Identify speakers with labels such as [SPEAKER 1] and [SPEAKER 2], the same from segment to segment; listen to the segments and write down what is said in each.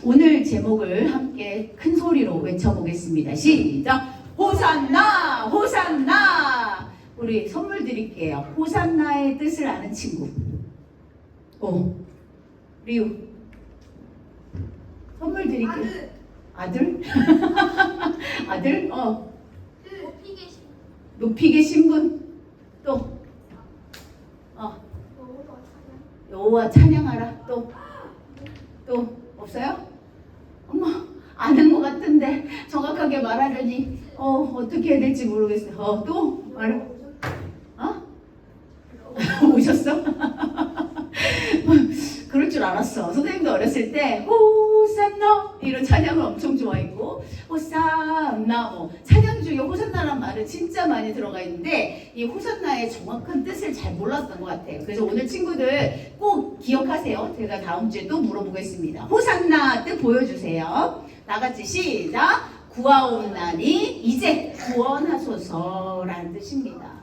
[SPEAKER 1] 오늘 제목을 함께 큰 소리로 외쳐보겠습니다. 시작! 호산나! 호산나! 우리 선물 드릴게요. 호산나의 뜻을 아는 친구. 리우. 선물 드릴게요. 아들? 아들? 높이 계신 분. 또 여호와 찬양하라. 또 없어요? 엄마 아는 것 같은데 정확하게 말하려니 어떻게 해야 될지 모르겠어요. 또 말해. 오셨어? 그럴 줄 알았어. 선생님도 어렸을 때 호산나 이런 찬양을 엄청 좋아했고, 호산나 찬양 중에 호산나란 말은 진짜 많이 들어가 있는데 이 호산나의 정확한 뜻을 잘 몰랐던 것 같아요. 그래서 오늘 친구들 꼭 기억하세요. 제가 다음 주에 또 물어보겠습니다. 호산나 뜻 보여주세요. 다같이 시작! 구하옵나니 이제 구원하소서라는 뜻입니다.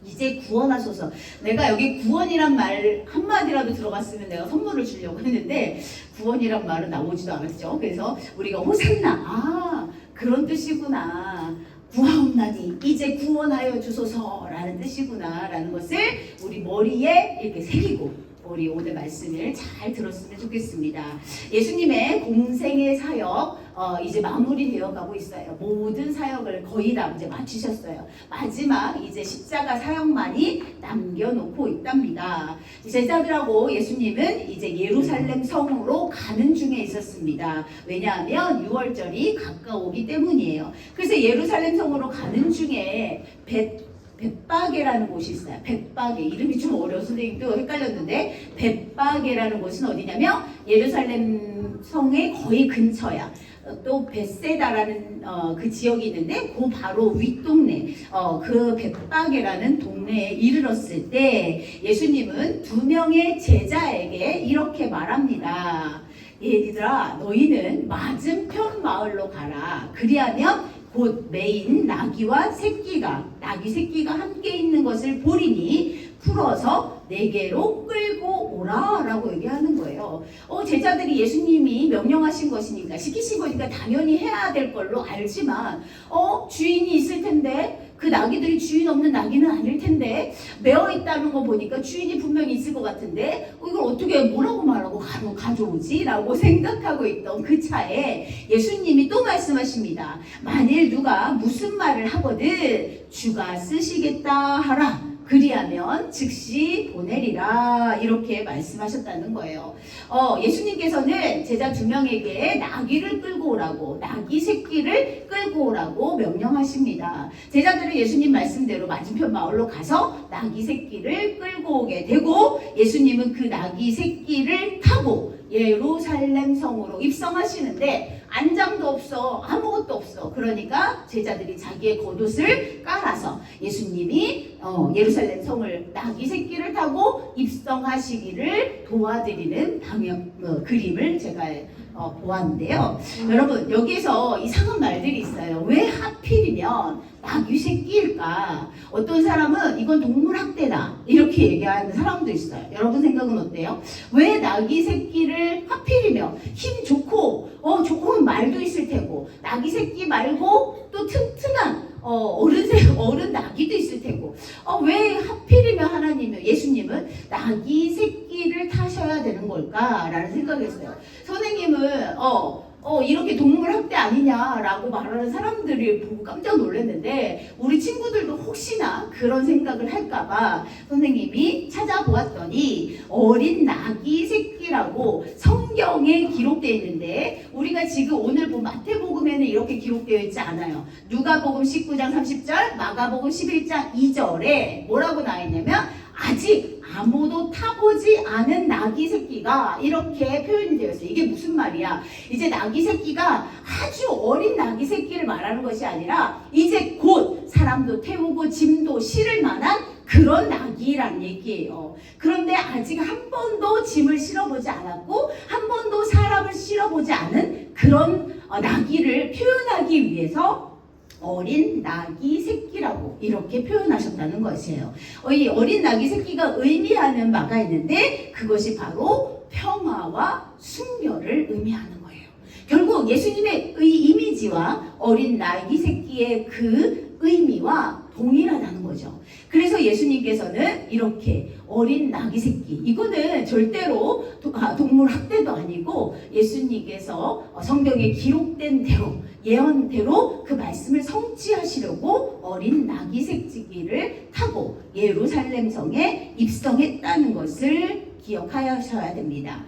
[SPEAKER 1] 이제 구원하소서. 내가 여기 구원이란 말 한마디라도 들어갔으면 내가 선물을 주려고 했는데 구원이란 말은 나오지도 않았죠. 그래서 우리가 호산나, 그런 뜻이구나. 구하옵나니 이제 구원하여 주소서라는 뜻이구나 라는 것을 우리 머리에 이렇게 새기고 우리 오늘 말씀을 잘 들었으면 좋겠습니다. 예수님의 공생의 사역 이제 마무리되어 가고 있어요. 모든 사역을 거의 다 이제 마치셨어요. 마지막 이제 십자가 사역만이 남겨놓고 있답니다. 제자들하고 예수님은 이제 예루살렘 성으로 가는 중에 있었습니다. 왜냐하면 6월절이 가까우기 때문이에요. 그래서 예루살렘 성으로 가는 중에 벳바게라는 곳이 있어요. 벳바게. 이름이 좀 어려워 선생님도 헷갈렸는데 벳바게라는 곳은 어디냐면 예루살렘 성의 거의 근처야. 또 벳세다라는 그 지역이 있는데 그 바로 윗동네 그 벳바게라는 동네에 이르렀을 때 예수님은 2명의 제자에게 이렇게 말합니다. 얘들아 너희는 맞은편 마을로 가라. 그리하면 곧 매인 나귀 새끼가 함께 있는 것을 보리니 풀어서 내게로 끌고 오라 라고 얘기하는 거예요. 제자들이 예수님이 명령하신 것이니까 시키신 거니까 당연히 해야 될 걸로 알지만 주인이 있을 텐데 그 나귀들이 주인 없는 나귀는 아닐 텐데 매어 있다는 거 보니까 주인이 분명히 있을 것 같은데 이걸 어떻게 뭐라고 말하고 가져오지? 라고 생각하고 있던 그 차에 예수님이 또 말씀하십니다. 만일 누가 무슨 말을 하거든 주가 쓰시겠다 하라. 그리하면 즉시 보내리라 이렇게 말씀하셨다는 거예요. 예수님께서는 제자 2명에게 나귀를 끌고 오라고 나귀 새끼를 끌고 오라고 명령하십니다. 제자들은 예수님 말씀대로 맞은편 마을로 가서 나귀 새끼를 끌고 오게 되고 예수님은 그 나귀 새끼를 타고 예루살렘 성으로 입성하시는데 안장도 없어. 아무것도 없어. 그러니까 제자들이 자기의 겉옷을 깔아서 예수님이 예루살렘 성을 나귀 새끼를 타고 입성하시기를 도와드리는 그림을 제가 보았는데요. 여러분 여기에서 이상한 말들이 있어요. 왜 하필이면 나귀 새끼일까? 어떤 사람은 이건 동물학대다 이렇게 얘기하는 사람도 있어요. 여러분 생각은 어때요? 왜 나귀 새끼를 하필이면 힘 좋고 좋은 말도 있을 테고 나귀 새끼 말고 또 튼튼한 어른 나귀도 있을 테고 왜 하필이면 예수님은 나귀 새끼를 타셔야 되는 걸까라는 생각을 했어요. 선생님은 이렇게 동물 학대 아니냐라고 말하는 사람들이 보고 깜짝 놀랐는데 우리 친구들도 혹시나 그런 생각을 할까봐 선생님이 찾아보았더니 어린 나귀 새끼라고 성경에 기록되어 있는데 우리가 지금 오늘 본 마태복음에는 이렇게 기록되어 있지 않아요. 누가복음 19장 30절, 마가복음 11장 2절에 뭐라고 나와 있냐면 아직 아무도 타보지 않은 나귀 새끼가 이렇게 표현이 되어 있어요. 이게 무슨 말이야? 이제 나귀 새끼가 아주 어린 나귀 새끼를 말하는 것이 아니라 이제 곧 사람도 태우고 짐도 실을 만한 그런 나귀라는 얘기예요. 그런데 아직 한 번도 짐을 실어보지 않았고 한 번도 사람을 실어보지 않은 그런 나귀를 표현하기 위해서 어린 나귀 새끼라고 이렇게 표현하셨다는 것이에요. 이 어린 나귀 새끼가 의미하는 바가 있는데 그것이 바로 평화와 순결을 의미하는 거예요. 예수님의 이 이미지와 어린 나귀 새끼의 그 의미와 동일하다는 거죠. 그래서 예수님께서는 이렇게 어린 나귀 새끼, 이거는 절대로 동물 학대도 아니고 예수님께서 성경에 기록된 대로, 예언대로 그 말씀을 성취하시려고 어린 나귀 새끼를 타고 예루살렘 성에 입성했다는 것을 기억하셔야 됩니다.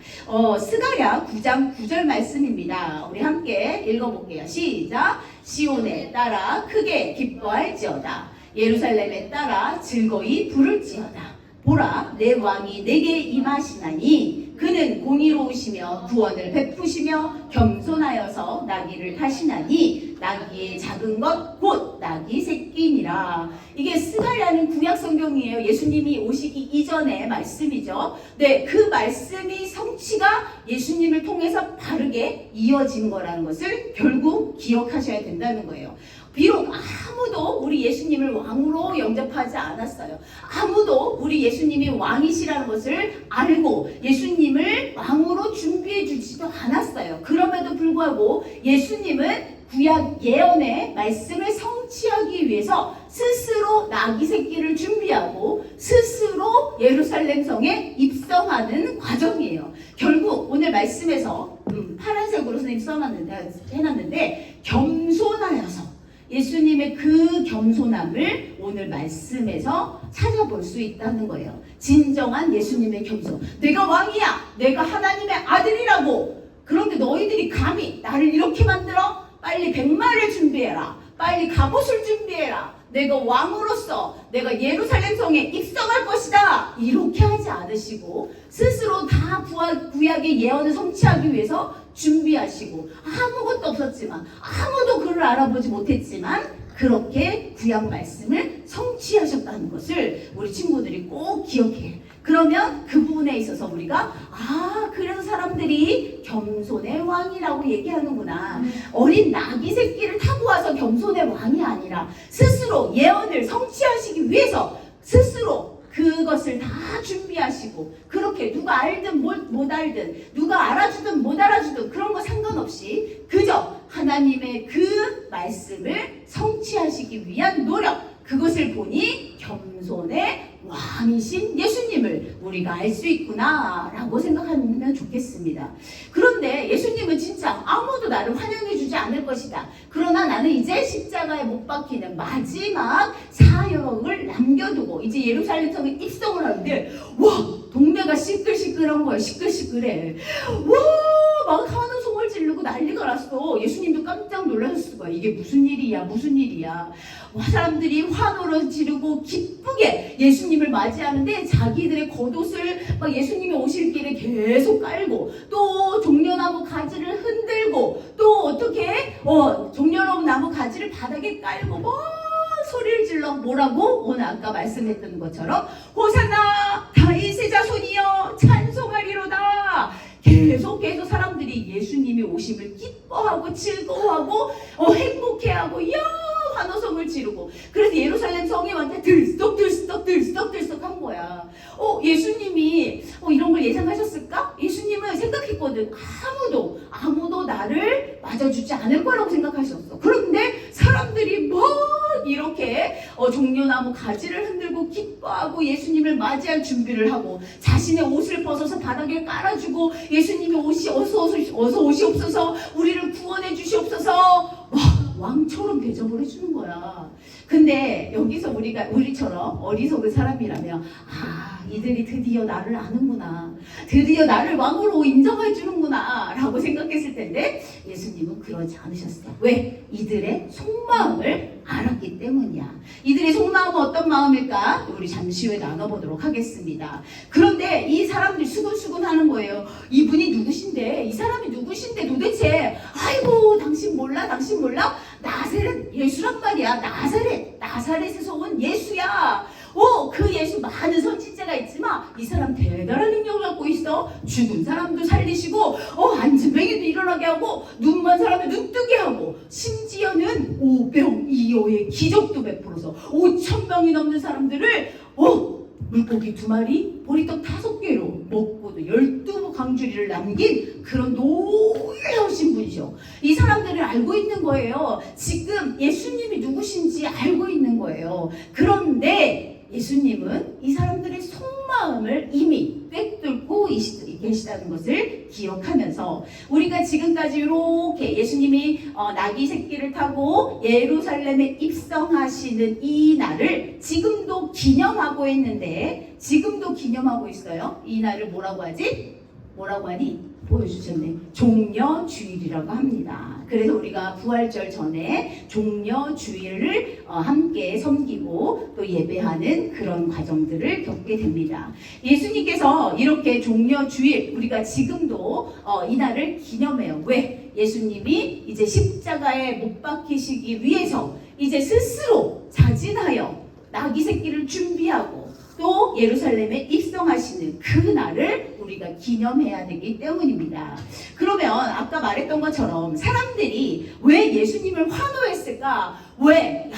[SPEAKER 1] 스가랴 9장 9절 말씀입니다. 우리 함께 읽어볼게요. 시작. 시온에 따라 크게 기뻐할지어다. 예루살렘에 따라 즐거이 부를지어다. 보라, 내 왕이 내게 임하시나니 그는 공의로우시며 구원을 베푸시며 겸손하여서 나귀를 타시나니 나귀의 작은 것 곧 나귀 새끼니라. 이게 스가랴는 구약 성경이에요. 예수님이 오시기 이전의 말씀이죠. 네, 그 말씀이 성취가 예수님을 통해서 바르게 이어진 거라는 것을 결국 기억하셔야 된다는 거예요. 비록 아무도 우리 예수님을 왕으로 영접하지 않았어요. 아무도 우리 예수님이 왕이시라는 것을 알고 예수님을 왕으로 준비해 주지도 않았어요. 그럼에도 불구하고 예수님은 구약 예언의 말씀을 성취하기 위해서 스스로 나귀 새끼를 준비하고 스스로 예루살렘 성에 입성하는 과정이에요. 결국 오늘 말씀에서 파란색으로 선생님 해놨는데 겸손하여서, 예수님의 그 겸손함을 오늘 말씀에서 찾아볼 수 있다는 거예요. 진정한 예수님의 겸손. 내가 왕이야. 내가 하나님의 아들이라고. 그런데 너희들이 감히 나를 이렇게 만들어? 빨리 백마를 준비해라. 빨리 갑옷을 준비해라. 내가 왕으로서 내가 예루살렘 성에 입성할 것이다. 이렇게 하지 않으시고 스스로 다 구약의 예언을 성취하기 위해서 준비하시고, 아무것도 없었지만, 아무도 그를 알아보지 못했지만 그렇게 구약 말씀을 성취하셨다는 것을 우리 친구들이 꼭 기억해. 그러면 그 부분에 있어서 우리가 그래서 사람들이 겸손의 왕이라고 얘기하는구나. 어린 나귀 새끼를 타고 와서 겸손의 왕이 아니라 스스로 예언을 성취하시기 위해서 스스로 그것을 다 준비하시고, 그렇게 누가 알든 못 알든, 누가 알아주든 못 알아주든 그런 거 상관없이 그저 하나님의 그 말씀을 성취하시기 위한 노력, 그것을 보니 겸손의 왕이신 예수님을 우리가 알 수 있구나 라고 생각하면 좋겠습니다. 그런데 예수님은 진짜 아무도 나를 환영해 주지 않을 것이다. 그러나 나는 이제 십자가에 못 박히는 마지막 사역을 남겨두고 이제 예루살렘 성에 입성을 하는데, 와, 동네가 시끌시끌한 거야. 시끌시끌해. 와, 막 하는 소리를 지르고 난리가 났어. 예수님도 깜짝 놀라셨을 거야. 이게 무슨 일이야, 무슨 일이야. 와, 사람들이 환호를 지르고 기쁘게 예수님을 맞이하는데 자기들의 겉옷을 막 예수님이 오실 길에 계속 깔고, 또 종려나무 가지를 흔들고, 또 어떻게 종려나무 가지를 바닥에 깔고 막 소리를 질러. 뭐라고? 오늘 아까 말씀했던 것처럼 호산나 다윗의 자손이여 찬송하리로다. 계속해서 사람들이 예수님이 오심을 기뻐하고 즐거워하고 행복해하고 환호성을 지르고, 그래서 예루살렘 성이 완전 들썩한 거야. 예수님이 이런 걸 예상하셨을까? 예수님은 생각했거든. 아무도 나를 맞아주지 않을 거라고 생각하셨어. 그런데 사람들이 막 이렇게 종려나무 가지를 흔들고 기뻐하고 예수님을 맞이할 준비를 하고, 자신의 옷을 벗어서 바닥에 깔아주고, 예수님이 어서 오시옵소서, 우리를 구원해 주시옵소서, 왕처럼 대접을 해주는 거야. 근데 여기서 우리처럼 어리석은 사람이라면 이들이 드디어 나를 아는구나, 드디어 나를 왕으로 인정해 주는구나 라고 생각했을 텐데, 예수님은 그러지 않으셨어요. 왜? 이들의 속마음을 알았기 때문이야. 이들의 속마음은 어떤 마음일까? 우리 잠시 후에 나눠보도록 하겠습니다. 그런데 이 사람들이 수근수근 하는 거예요. 이분이 누구신데? 이 사람이 누구신데 도대체? 아이고, 당신 몰라? 나사렛 예수란 말이야. 나사렛에서 온 예수야. 그 예수 많은 선지자가 있지만 이 사람 대단한 능력을 갖고 있어. 죽은 사람도 살리시고 안진뱅이도 일어나게 하고 눈먼 사람도 눈뜨게 하고, 심지어는 오병이어의 기적도 베풀어서 5,000명이 넘는 사람들을 물고기 2마리, 보리떡 5개로 먹고도 12강주리를 남긴 그런 놀라우신 분이죠. 이 사람들을 알고 있는 거예요. 지금 예수님이 누구신지 알고 있는 거예요. 그런데 예수님은 이 사람들의 속마음을 이미 꿰뚫고 계시다는 것을 기억하면서 우리가 지금까지 이렇게 예수님이 나귀 새끼를 타고 예루살렘에 입성하시는 이 날을 지금도 기념하고 있는데, 지금도 기념하고 있어요. 이 날을 뭐라고 하지? 뭐라고 하니? 보여주셨네. 종려주일이라고 합니다. 그래서 우리가 부활절 전에 종려주일을 함께 섬기고 또 예배하는 그런 과정들을 겪게 됩니다. 예수님께서 이렇게 종려주일, 우리가 지금도 이 날을 기념해요. 왜? 예수님이 이제 십자가에 못 박히시기 위해서 이제 스스로 자진하여 나귀 새끼를 준비하고 또 예루살렘에 입성하시는 그 날을 우리가 기념해야 되기 때문입니다. 그러면 아까 말했던 것처럼 사람들이 왜 예수님을 환호했을까? 왜?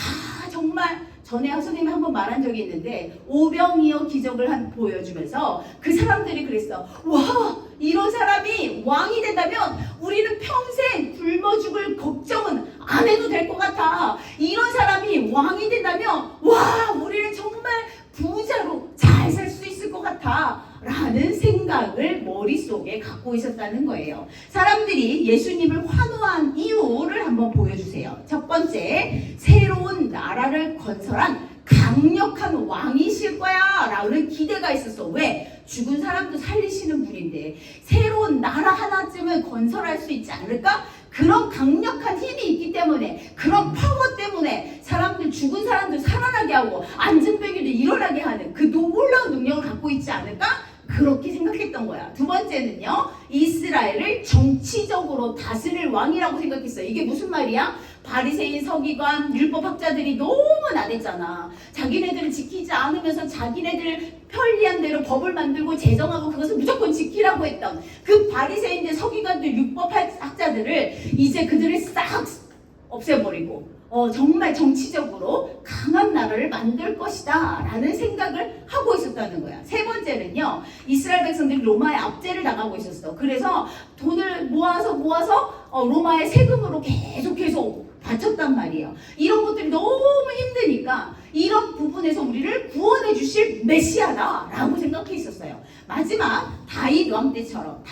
[SPEAKER 1] 정말 전에 선생님이 한번 말한 적이 있는데 오병이어 기적을 보여주면서 그 사람들이 그랬어. 와, 이런 사람이 왕이 된다면 우리는 평생 굶어 죽을 걱정은 안 해도 될 것 같아. 이런 사람이 왕이 된다면 와, 우리는 정말 부자로 잘 살 수 있을 것 같아 라는 생각을 머릿속에 갖고 있었다는 거예요. 사람들이 예수님을 환호한 이유를 한번 보여주세요. 첫 번째, 새로운 나라를 건설한 강력한 왕이실 거야 라는 기대가 있었어. 왜? 죽은 사람도 살리시는 분인데 새로운 나라 하나쯤은 건설할 수 있지 않을까? 그런 강력한 힘이 있기 때문에, 그런 파워 때문에 사람들, 죽은 사람들 살아나게 하고 안전병이도 일어나게 하는 그 놀라운 능력을 갖고 있지 않을까? 그렇게 생각했던 거야. 두 번째는요, 이스라엘을 정치적으로 다스릴 왕이라고 생각했어요. 이게 무슨 말이야? 바리새인, 서기관, 율법학자들이 너무 나댔잖아. 자기네들을 지키지 않으면서 자기네들 편리한 대로 법을 만들고 제정하고 그것을 무조건 지키라고 했던 그 바리새인들, 서기관들, 율법학자들을 이제 그들을 싹 없애버리고 정말 정치적으로 강한 나라를 만들 것이다 라는 생각을 하고 있었다는 거야. 세 번째는요, 이스라엘 백성들이 로마의 압제를 당하고 있었어. 그래서 돈을 모아서 로마의 세금으로 계속 바쳤단 말이에요. 이런 것들이 너무 힘드니까 이런 부분에서 우리를 구원해 주실 메시아다 라고 생각해 있었어요. 마지막 다윗 왕처럼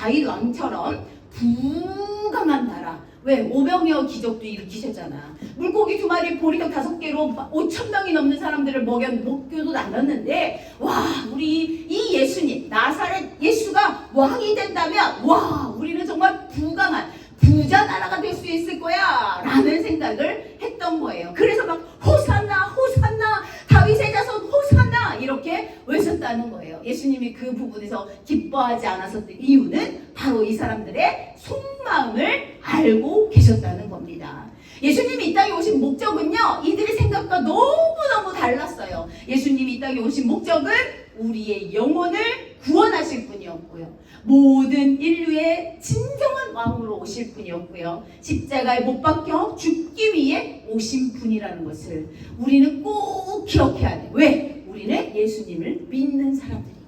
[SPEAKER 1] 부강한 나라. 왜? 오병이어 기적도 일으키셨잖아. 물고기 2마리, 보리떡 5개로 5,000명이 넘는 사람들을 먹여도 남았는데, 와, 우리 이 예수님, 나사렛 예수가 왕이 된다면, 와, 우리는 정말 부강한 부자 나라가 될 수 있을 거야 라는 생각을 했던 거예요. 그래서 막 호산나 호산나 다윗의 자손 호산나 이렇게 외쳤다는 거예요. 예수님이 그 부분에서 기뻐하지 않았었던 이유는 바로 이 사람들의 속마음을 알고 계셨다는 겁니다. 예수님이 이 땅에 오신 목적은요, 이들의 생각과 너무너무 달랐어요. 예수님이 이 땅에 오신 목적은 우리의 영혼을 구원하실 분이었고요, 모든 인류의 진정한 왕으로 오실 분이었고요, 십자가에 못 박혀 죽기 위해 오신 분이라는 것을 우리는 꼭 기억해야 돼. 왜? 우리는 예수님을 믿는 사람들이니까.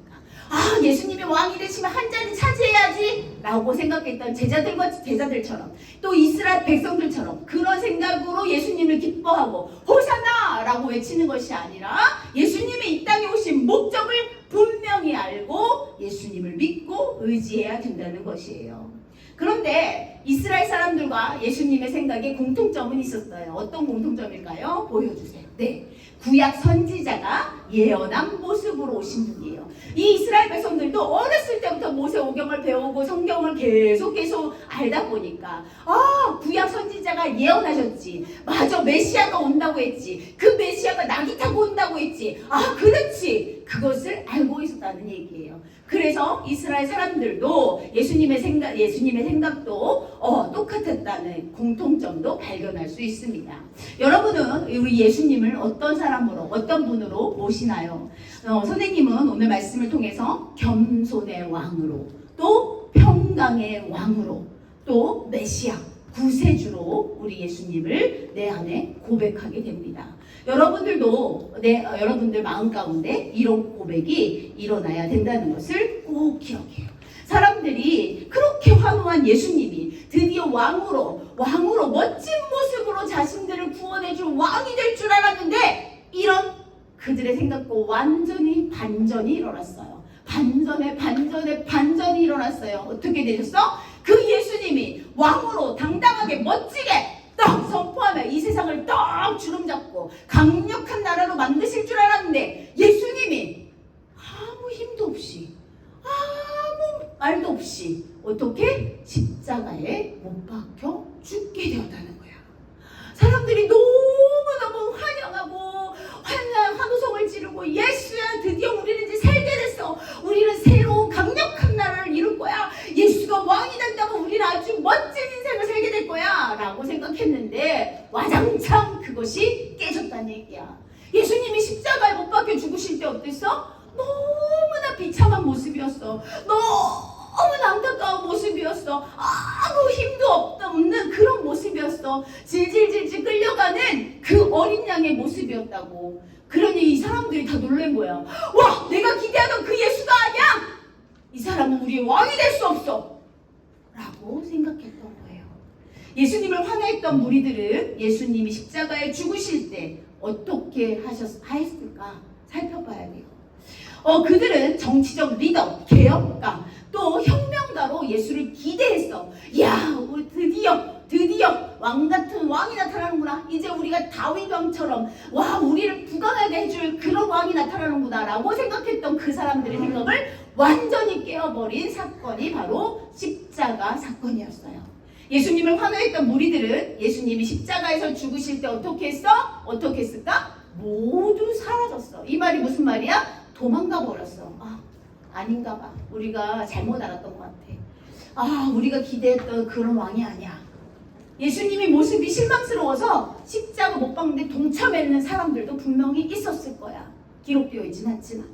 [SPEAKER 1] 아, 예수님이 왕이 되시면 한 자리 차지해야지 라고 생각했던 제자들처럼, 또 이스라엘 백성들처럼 그런 생각으로 예수님을 기뻐하고 호산나 라고 외치는 것이 아니라, 예수님이 이 땅에 오신 목적을 분명히 알고 예수님을 믿고 의지해야 된다는 것이에요. 그런데 이스라엘 사람들과 예수님의 생각에 공통점은 있었어요. 어떤 공통점일까요? 보여주세요. 네, 구약 선지자가 예언한 모습으로 오신 분이에요. 이 이스라엘 백성들도 어렸을 때부터 모세오경을 배우고 성경을 계속 알다 보니까, 아, 구약 선지자가 예언하셨지, 맞아, 메시아가 온다고 했지, 그 메시아가 나귀 타고 온다고 했지, 아, 그렇지, 그것을 알고 있었다는 얘기예요. 그래서 이스라엘 사람들도 예수님의 생각도 똑같았다는 공통점도 발견할 수 있습니다. 여러분은 우리 예수님을 어떤 사람으로, 어떤 분으로 모시나요? 선생님은 오늘 말씀을 통해서 겸손의 왕으로, 또 평강의 왕으로, 또 메시아, 구세주로 우리 예수님을 내 안에 고백하게 됩니다. 여러분들도 여러분들 마음 가운데 이런 고백이 일어나야 된다는 것을 꼭 기억해요. 사람들이 그렇게 환호한 예수님이 드디어 왕으로 멋진 모습으로 자신들을 구원해줄 왕이 될 줄 알았는데 이런 그들의 생각과 완전히 반전이 일어났어요. 반전이 일어났어요. 어떻게 되셨어? 그 예수님이 왕으로 당당하게 멋지게 딱 선포하며 이 세상을 딱 주름잡고 강력한 나라로 만드실 줄 알았는데 예수님이 아무 힘도 없이 아무 말도 없이 어떻게 십자가에 못 박혀 죽게 되었다는 거야. 사람들이 너무너무 환영하고 환호성을 지르고 예수야 드디어 우리는 이제 살게 됐어. 우리는 새로운 강력한 나라를 이룰 거야. 예수가 왕이 된다면 우리는 아주 멋진 인생을 살게 될 거야 라고 생각했는데 와장창 그것이 깨졌다는 얘기야. 예수님이 십자가에 못 박혀 죽으실 때 어땠어? 너무나 비참한 모습이었어. 너무나 안타까운 모습이었어. 아무 힘도 없는 그런 모습이었어. 질질질질 끌려가는 그 어린 양의 모습이었다고. 그러니 이 사람들이 다 놀란 거야. 와, 내가 기대하던 그 예수가 아니야. 이 사람은 우리의 왕이 될 수 없어 라고 생각했던 거예요. 예수님을 환호했던 무리들은 예수님이 십자가에 죽으실 때 어떻게 하였을까 살펴봐야 돼요. 그들은 정치적 리더, 개혁가, 또 혁명가로 예수를 기대했어. 야, 우리 드디어 왕 같은 왕이 나타나는구나. 이제 우리가 다윗 왕처럼 와 우리를 부강하게 해줄 그런 왕이 나타나는구나 라고 생각했던 그 사람들의 생각을 완전히 깨어버린 사건이 바로 십자가 사건이었어요. 예수님을 환호했던 무리들은 예수님이 십자가에서 죽으실 때 어떻게 했을까? 모두 사라졌어. 이 말이 무슨 말이야? 도망가 버렸어. 아닌가 봐. 우리가 잘못 알았던 것 같아. 우리가 기대했던 그런 왕이 아니야. 예수님의 모습이 실망스러워서 십자가 못 박는데 동참했는 사람들도 분명히 있었을 거야. 기록되어 있진 않지만.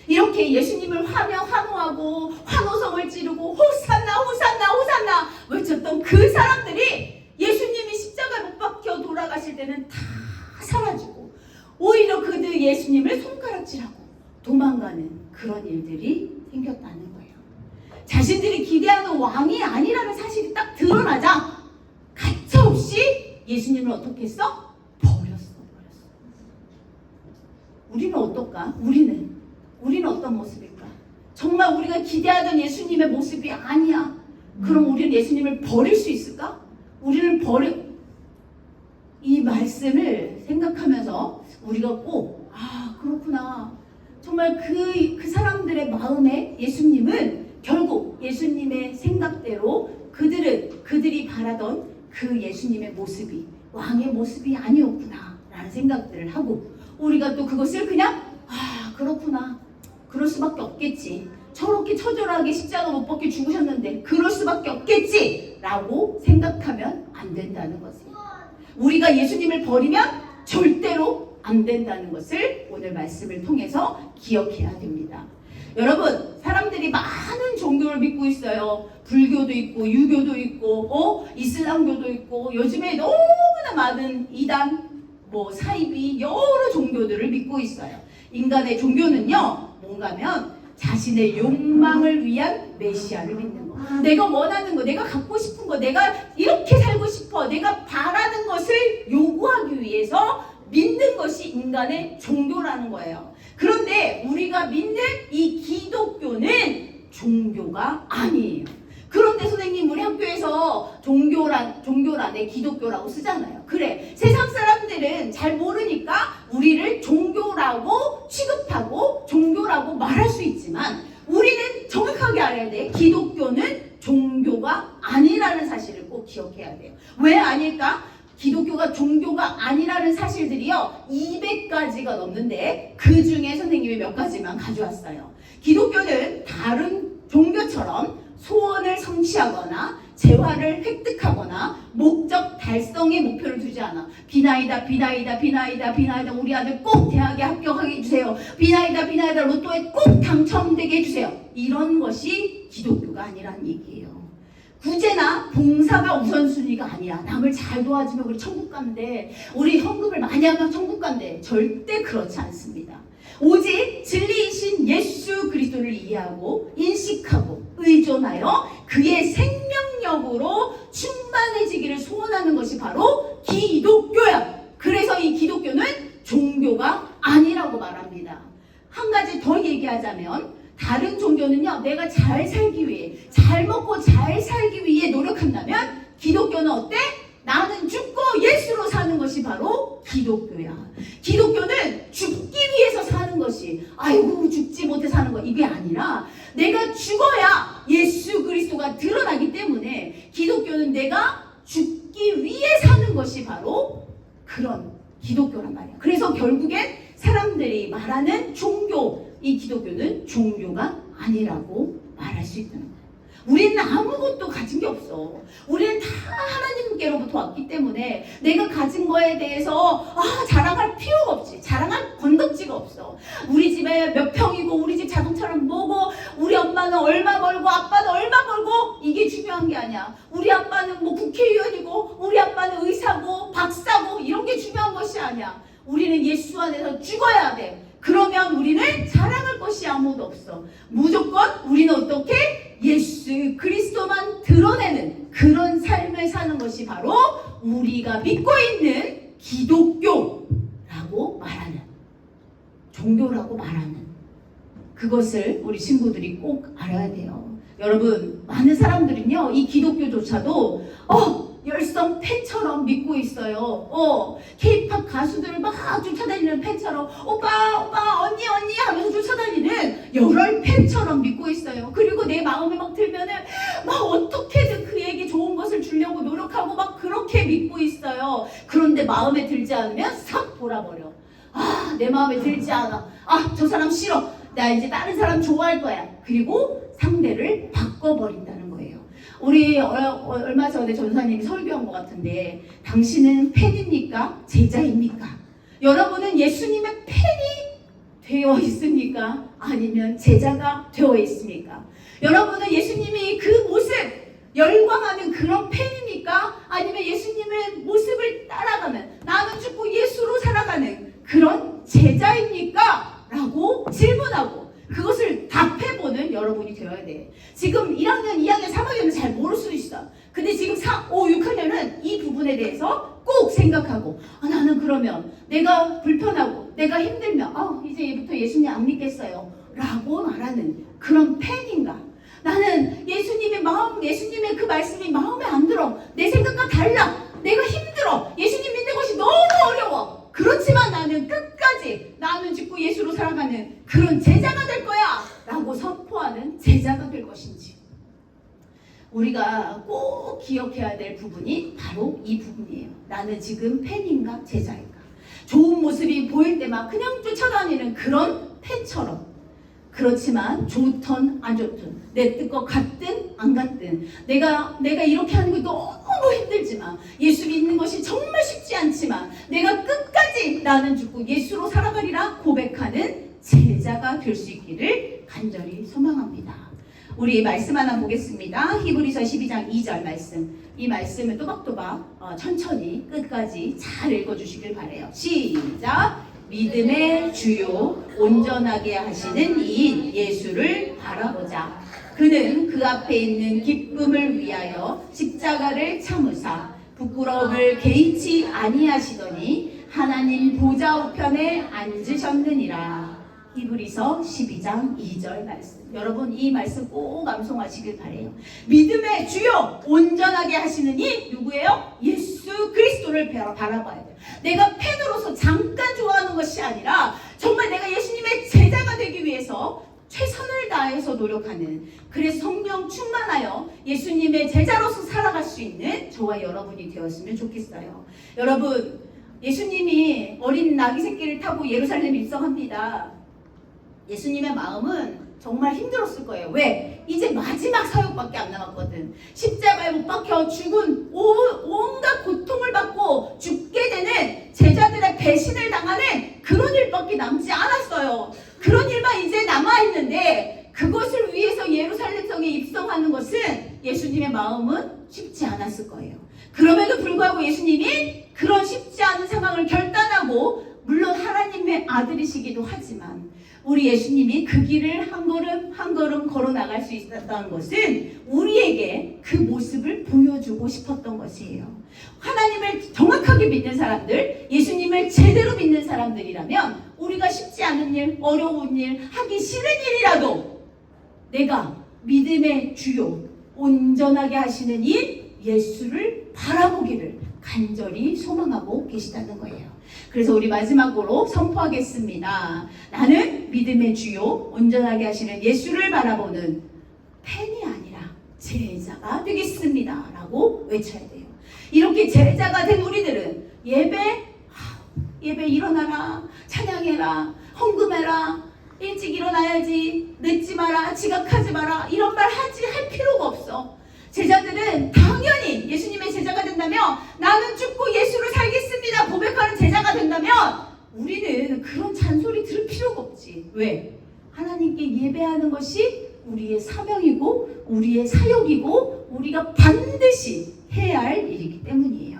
[SPEAKER 1] 이렇게 예수님을 환호하고 환호성을 지르고 호산나 호산나 호산나 외쳤던 그 사람들이 예수님이 십자가에 못 박혀 돌아가실 때는 다 사라지고 오히려 그들 예수님을 손가락질하고 도망가는 그런 일들이 생겼다는 거예요. 자신들이 기대하는 왕이 아니라는 사실이 딱 드러나자 가차없이 예수님을 어떻게 했어? 버렸어. 우리는 어떨까? 우리는 어떤 모습일까? 정말 우리가 기대하던 예수님의 모습이 아니야. 그럼 우리는 예수님을 버릴 수 있을까? 우리는 이 말씀을 생각하면서 우리가 꼭 그렇구나. 정말 그 사람들의 마음에 예수님은 결국 예수님의 생각대로 그들이 바라던 그 예수님의 모습이 왕의 모습이 아니었구나 라는 생각들을 하고 우리가 또 그것을 그냥 그렇구나. 그럴 수밖에 없겠지. 저렇게 처절하게 십자가 못 박혀 죽으셨는데 그럴 수밖에 없겠지 라고 생각하면 안 된다는 것이에요. 우리가 예수님을 버리면 절대로 안 된다는 것을 오늘 말씀을 통해서 기억해야 됩니다. 여러분, 사람들이 많은 종교를 믿고 있어요. 불교도 있고 유교도 있고 이슬람교도 있고 요즘에 너무나 많은 이단, 사이비 여러 종교들을 믿고 있어요. 인간의 종교는요 뭔가면 자신의 욕망을 위한 메시아를 믿는 거. 내가 원하는 거, 내가 갖고 싶은 거, 내가 이렇게 살고 싶어, 내가 바라는 것을 요구하기 위해서 믿는 것이 인간의 종교라는 거예요. 그런데 우리가 믿는 이 기독교는 종교가 아니에요. 그런데 선생님 우리 학교에서 종교란에 기독교라고 쓰잖아요. 그래, 세상 사람들은 잘 모르니까 우리를 종교라고 취급하고 종교라고 말할 수 있지만 우리는 정확하게 알아야 돼. 기독교는 종교가 아니라는 사실을 꼭 기억해야 돼요. 왜 아닐까? 기독교가 종교가 아니라는 사실들이요 200가지가 넘는데 그 중에 선생님이 몇 가지만 가져왔어요. 기독교는 다른 종교처럼 소원을 성취하거나 재화를 획득하거나 목적 달성의 목표를 두지 않아. 비나이다 우리 아들 꼭 대학에 합격하게 해주세요. 비나이다 로또에 꼭 당첨되게 해주세요. 이런 것이 기독교가 아니라는 얘기예요. 구제나 봉사가 우선순위가 아니야. 남을 잘 도와주면 우리 천국 간대. 우리 헌금을 많이 하면 천국 간대. 절대 그렇지 않습니다. 오직 진리이신 예수 그리스도를 이해하고 인식하고 의존하여 그의 생명 능력으로 충만해지기를 소원하는 것이 바로 기독교야. 그래서 이 기독교는 종교가 아니라고 말합니다. 한 가지 더 얘기하자면 다른 종교는요, 내가 잘 살기 위해, 잘 먹고 잘 살기 위해 노력한다면 기독교는 어때? 나는 죽고 예수로 사는 것이 바로 기독교야. 기독교는 죽기 위해서 사는 것이, 아이고 죽지 못해 사는 거, 이게 아니라 내가 죽어야 예수 그리스도가 드러나기 때문에 기독교는 내가 죽기 위해 사는 것이 바로 그런 기독교란 말이야. 그래서 결국엔 사람들이 말하는 종교, 이 기독교는 종교가 아니라고 말할 수 있다는 거야. 우리는 아무것도 가진 게 없어. 우리는 다 하나님께로부터 왔기 때문에 내가 가진 거에 대해서 자랑할 필요가 없지. 자랑할 건덕지가 없어. 우리 집에 몇 평이고 우리 집 자동차는 뭐고 우리 엄마는 얼마 벌고 아빠는 얼마 벌고 이게 중요한 게 아니야. 우리 아빠는 뭐 국회의원이고 우리 아빠는 의사고 박사고 이런 게 중요한 것이 아니야. 우리는 예수 안에서 죽어야 돼. 그러면 우리는 자랑할 것이 아무도 없어. 무조건 우리는 어떻게? 예수 그리스도만 드러내는 그런 삶을 사는 것이 바로 우리가 믿고 있는 기독교라고 말하는, 종교라고 말하는 그것을 우리 친구들이 꼭 알아야 돼요. 여러분, 많은 사람들은요, 이 기독교조차도 열성 팬처럼 믿고 있어요. K-팝 가수들을 막 쫓아다니는 팬처럼 오빠 언니 하면서 쫓아다니는 열혈 팬처럼 믿고 있어요. 그리고 내 마음에 막 들면은 막 어떻게든 그에게 좋은 것을 주려고 노력하고 막 그렇게 믿고 있어요. 그런데 마음에 들지 않으면 싹 돌아버려. 내 마음에 들지 않아. 저 사람 싫어. 나 이제 다른 사람 좋아할 거야. 그리고 상대를 바꿔버린다는 거예요. 우리 얼마 전에 전사님이 설교한 것 같은데, 당신은 팬입니까? 제자입니까? 여러분은 예수님의 팬이 되어 있습니까? 아니면 제자가 되어 있습니까? 여러분은 예수님이 그 모습, 열광하는 그런 팬입니까? 아니면 예수님의 모습을 따라가는, 나는 죽고 예수로 살아가는 그런 제자입니까? 라고 질문하고 그것을 답해보는 여러분이 되어야 돼. 지금 1학년, 2학년, 3학년은 잘 모를 수 있어. 근데 지금 4, 5, 6학년은 이 부분에 대해서 꼭 생각하고, 나는 그러면 내가 불편하고 내가 힘들면 이제 얘부터 예수님 안 믿겠어요 라고 말하는 그런 팬인가? 나는 예수님의 마음, 예수님의 그 말씀이 마음에 안 들어. 내 생각과 달라. 내가 힘들어. 예수님 믿는 것이 너무 어려워. 그렇지만 나는 끝까지 나는 죽고 예수로 살아가는 그런 제자가 될 거야 라고 선포하는 제자가 될 것인지, 우리가 꼭 기억해야 될 부분이 바로 이 부분이에요. 나는 지금 팬인가 제자인가? 좋은 모습이 보일 때만 그냥 쫓아다니는 그런 팬처럼, 그렇지만 좋든 안 좋든, 내 뜻과 같든 안 같든, 내가 이렇게 하는 게 너무 힘들지만, 예수 믿는 것이 정말 쉽지 않지만 내가 끝까지 나는 죽고 예수로 살아가리라 고백하는 제자가 될 수 있기를 간절히 소망합니다. 우리 말씀 하나 보겠습니다. 히브리서 12장 2절 말씀. 이 말씀을 또박또박 천천히 끝까지 잘 읽어주시길 바라요. 시작! 믿음의 주요 온전하게 하시는 이인 예수를 바라보자. 그는 그 앞에 있는 기쁨을 위하여 십자가를 참으사 부끄러움을 개의치 아니하시더니 하나님 보좌 우편에 앉으셨느니라. 히브리서 12장 2절 말씀. 여러분, 이 말씀 꼭 암송하시길 바래요. 믿음의 주요 온전하게 하시는 이 누구예요? 예수 그리스도를 바라봐야 돼요. 내가 팬으로서 잠깐 좋아하는 것이 아니라 정말 내가 예수님의 제자가 되기 위해서 최선을 다해서 노력하는, 그래서 성령 충만하여 예수님의 제자로서 살아갈 수 있는 저와 여러분이 되었으면 좋겠어요. 여러분, 예수님이 어린 나귀 새끼를 타고 예루살렘 입성합니다. 예수님의 마음은 정말 힘들었을 거예요. 왜? 이제 마지막 사역밖에 안 남았거든. 십자가에 못 박혀 죽은 온갖 고통을 받고 죽게 되는, 제자들의 배신을 당하는 그런 일밖에 남지 않았어요. 그런 일만 이제 남아있는데, 그것을 위해서 예루살렘 성에 입성하는 것은 예수님의 마음은 쉽지 않았을 거예요. 그럼에도 불구하고 예수님이 그런 쉽지 않은 상황을 결단하고 물론 하나님의 아들이시기도 하지만 우리 예수님이 그 길을 한 걸음 한 걸음 걸어 나갈 수 있었다는 것은 우리에게 그 모습을 보여주고 싶었던 것이에요. 하나님을 정확하게 믿는 사람들, 예수님을 제대로 믿는 사람들이라면 우리가 쉽지 않은 일, 어려운 일, 하기 싫은 일이라도 내가 믿음의 주요, 온전하게 하시는 이 예수를 바라보기를 간절히 소망하고 계시다는 거예요. 그래서 우리 마지막으로 선포하겠습니다. 나는 믿음의 주요, 온전하게 하시는 예수를 바라보는 팬이 아니라 제자가 되겠습니다. 라고 외쳐야 돼요. 이렇게 제자가 된 우리들은 예배 일어나라, 찬양해라, 헌금해라, 일찍 일어나야지, 늦지 마라, 지각하지 마라, 이런 말 할 필요가 없어. 제자들은 당연히 예수님의 제자가 된다면, 나는 죽고 예수를 살겠습니다 고백하는 제자가 된다면 우리는 그런 잔소리 들을 필요가 없지. 왜? 하나님께 예배하는 것이 우리의 사명이고 우리의 사역이고 우리가 반드시 해야 할 일이기 때문이에요.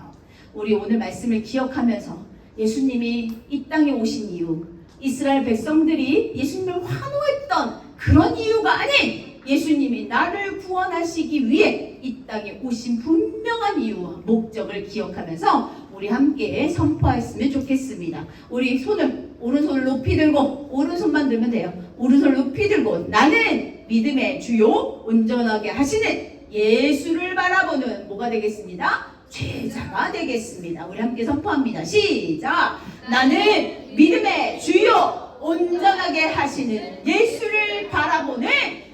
[SPEAKER 1] 우리 오늘 말씀을 기억하면서 예수님이 이 땅에 오신 이유, 이스라엘 백성들이 예수님을 환호했던 그런 이유가 아닌 예수님이 나를 구원하시기 위해 이 땅에 오신 분명한 이유와 목적을 기억하면서 우리 함께 선포했으면 좋겠습니다. 우리 손을, 오른손을 높이 들고, 오른손만 들면 돼요. 오른손을 높이 들고, 나는 믿음의 주요, 온전하게 하시는 예수를 바라보는 뭐가 되겠습니다? 제자가 되겠습니다. 우리 함께 선포합니다. 시작! 나는 믿음의 주요, 온전하게 하시는 예수를 바라보는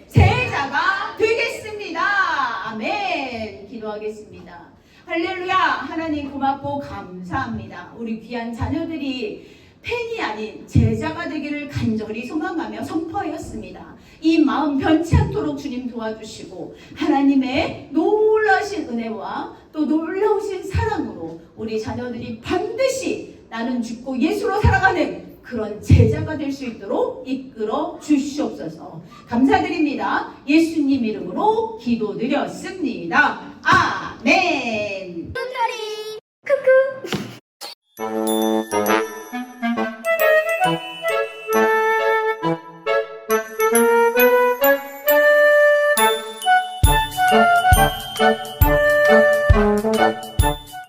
[SPEAKER 1] 제자가 되겠습니다. 아멘. 기도하겠습니다. 할렐루야. 하나님 고맙고 감사합니다. 우리 귀한 자녀들이 팬이 아닌 제자가 되기를 간절히 소망하며 선포하였습니다. 이 마음 변치 않도록 주님 도와주시고 하나님의 놀라우신 은혜와 또 놀라우신 사랑으로 우리 자녀들이 반드시 나는 죽고 예수로 살아가는 그런 제자가 될 수 있도록 이끌어 주시옵소서. 감사드립니다. 예수님 이름으로 기도드렸습니다. 아멘.